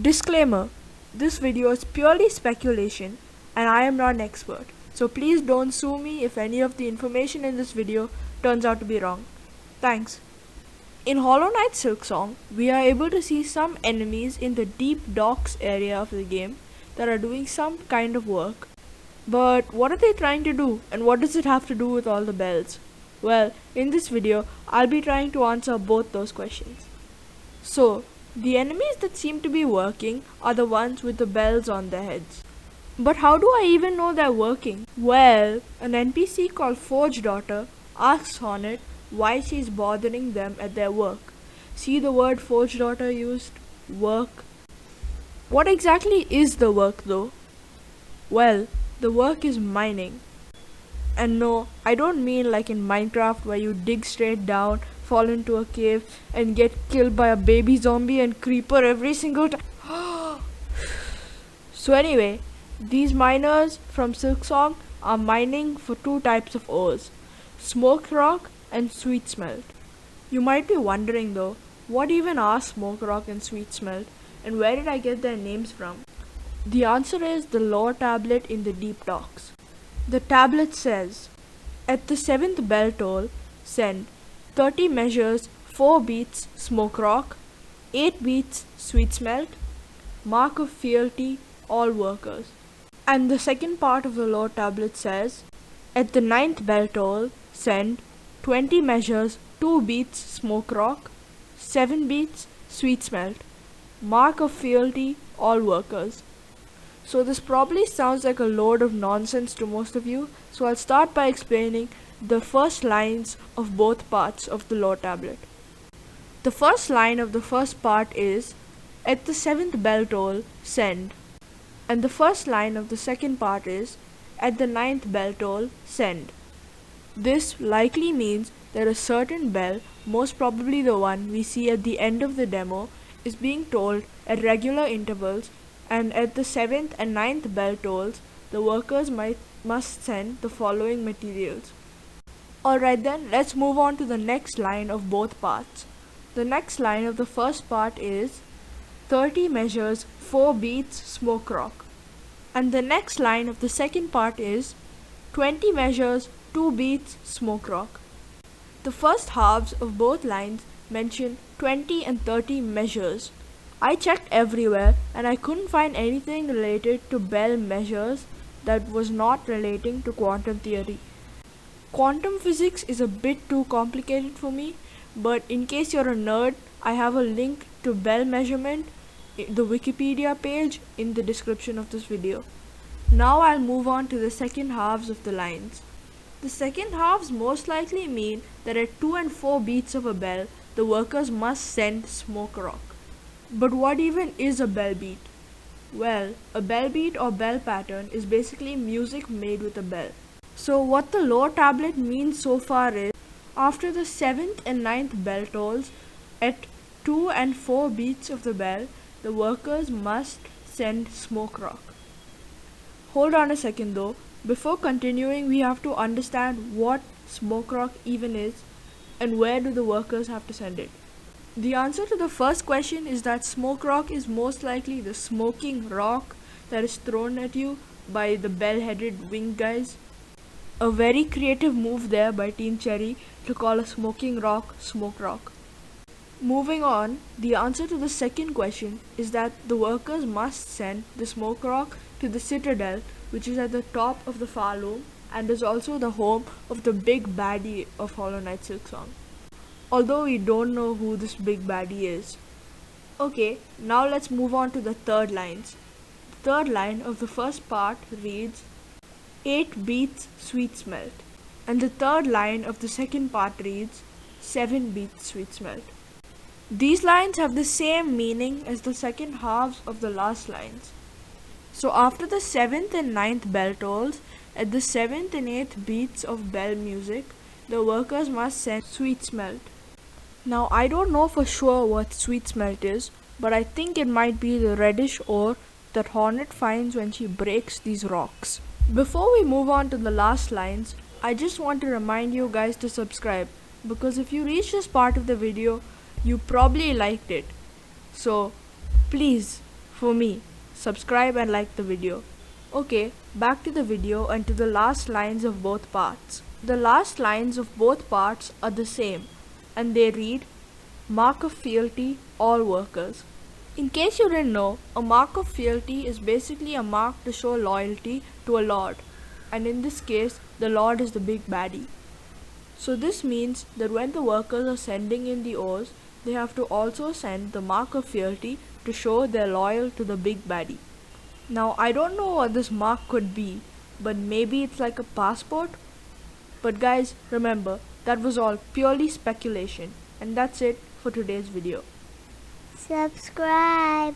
Disclaimer: this video is purely speculation and I am not an expert, so please don't sue me if any of the information in this video turns out to be wrong. Thanks. In Hollow Knight Silksong, we are able to see some enemies in the deep docks area of the game that are doing some kind of work. But what are they trying to do, and what does it have to do with all the bells? Well, in this video, I'll be trying to answer both those questions. So, the enemies that seem to be working are the ones with the bells on their heads. But how do I even know they're working? Well, an NPC called Forge Daughter asks Hornet why she's bothering them at their work. See the word Forge Daughter used? Work. What exactly is the work though? Well, the work is mining. And no, I don't mean like in Minecraft where you dig straight down, fall into a cave, and get killed by a baby zombie and creeper every single time. So anyway, these miners from Silksong are mining for two types of ores, Smoke Rock and Sweet Smelt. You might be wondering though, what even are Smoke Rock and Sweet Smelt, and where did I get their names from? The answer is the lore tablet in the deep docks. The tablet says, at the 7th bell toll, send 30 measures 4 beats Smoke Rock, 8 beats Sweet Smelt, mark of fealty all workers. And the second part of the lore tablet says, at the 9th bell toll, send 20 measures 2 beats Smoke Rock, 7 beats Sweet Smelt, mark of fealty all workers. So this probably sounds like a load of nonsense to most of you, so I'll start by explaining the first lines of both parts of the lore tablet. The first line of the first part is, at the 7th bell toll, send. And the first line of the second part is, at the 9th bell toll, send. This likely means that a certain bell, most probably the one we see at the end of the demo, is being tolled at regular intervals, and at the 7th and 9th bell tolls, the workers must send the following materials. Alright then, let's move on to the next line of both parts. The next line of the first part is 30 measures 4 beats Smoke Rock. And the next line of the second part is 20 measures 2 beats Smoke Rock. The first halves of both lines mention 20 and 30 measures. I checked everywhere and I couldn't find anything related to bell measures that was not relating to quantum theory. Quantum physics is a bit too complicated for me, but in case you're a nerd, I have a link to bell measurement, the Wikipedia page, in the description of this video. Now I'll move on to the second halves of the lines. The second halves most likely mean that at 2 and 4 beats of a bell, the workers must send Smoke Rock. But what even is a bell beat? Well, a bell beat or bell pattern is basically music made with a bell. So what the lore tablet means so far is, after the 7th and 9th bell tolls, at 2 and 4 beats of the bell, the workers must send Smoke Rock. Hold on a second though, before continuing we have to understand what Smoke Rock even is and where do the workers have to send it. The answer to the first question is that Smoke Rock is most likely the smoking rock that is thrown at you by the bell-headed winged guys. A very creative move there by Team Cherry to call a smoking rock Smoke Rock. Moving on, the answer to the second question is that the workers must send the Smoke Rock to the Citadel, which is at the top of the Far Loom and is also the home of the big baddie of Hollow Knight Silksong. Although we don't know who this big baddie is. Okay, now let's move on to the third lines. The third line of the first part reads, 8 beats Sweet Smelt. And the third line of the second part reads, 7 beats Sweet Smelt. These lines have the same meaning as the second halves of the last lines. So after the 7th and 9th bell tolls, at the 7th and 8th beats of bell music, the workers must send Sweet Smelt. Now I don't know for sure what Sweet Smelt is, but I think it might be the reddish ore that Hornet finds when she breaks these rocks. Before we move on to the last lines, I just want to remind you guys to subscribe, because if you reach this part of the video, you probably liked it. So please For me, subscribe and like the video. Okay, back to the video and to the last lines of both parts. The last lines of both parts are the same and they read, mark of fealty, all workers. In case you didn't know, a mark of fealty is basically a mark to show loyalty to a lord, and in this case, the lord is the big baddie. So this means that when the workers are sending in the oars, they have to also send the mark of fealty to show they're loyal to the big baddie. Now I don't know what this mark could be, but maybe it's like a passport? But guys, remember, that was all purely speculation, and that's it for today's video. Subscribe.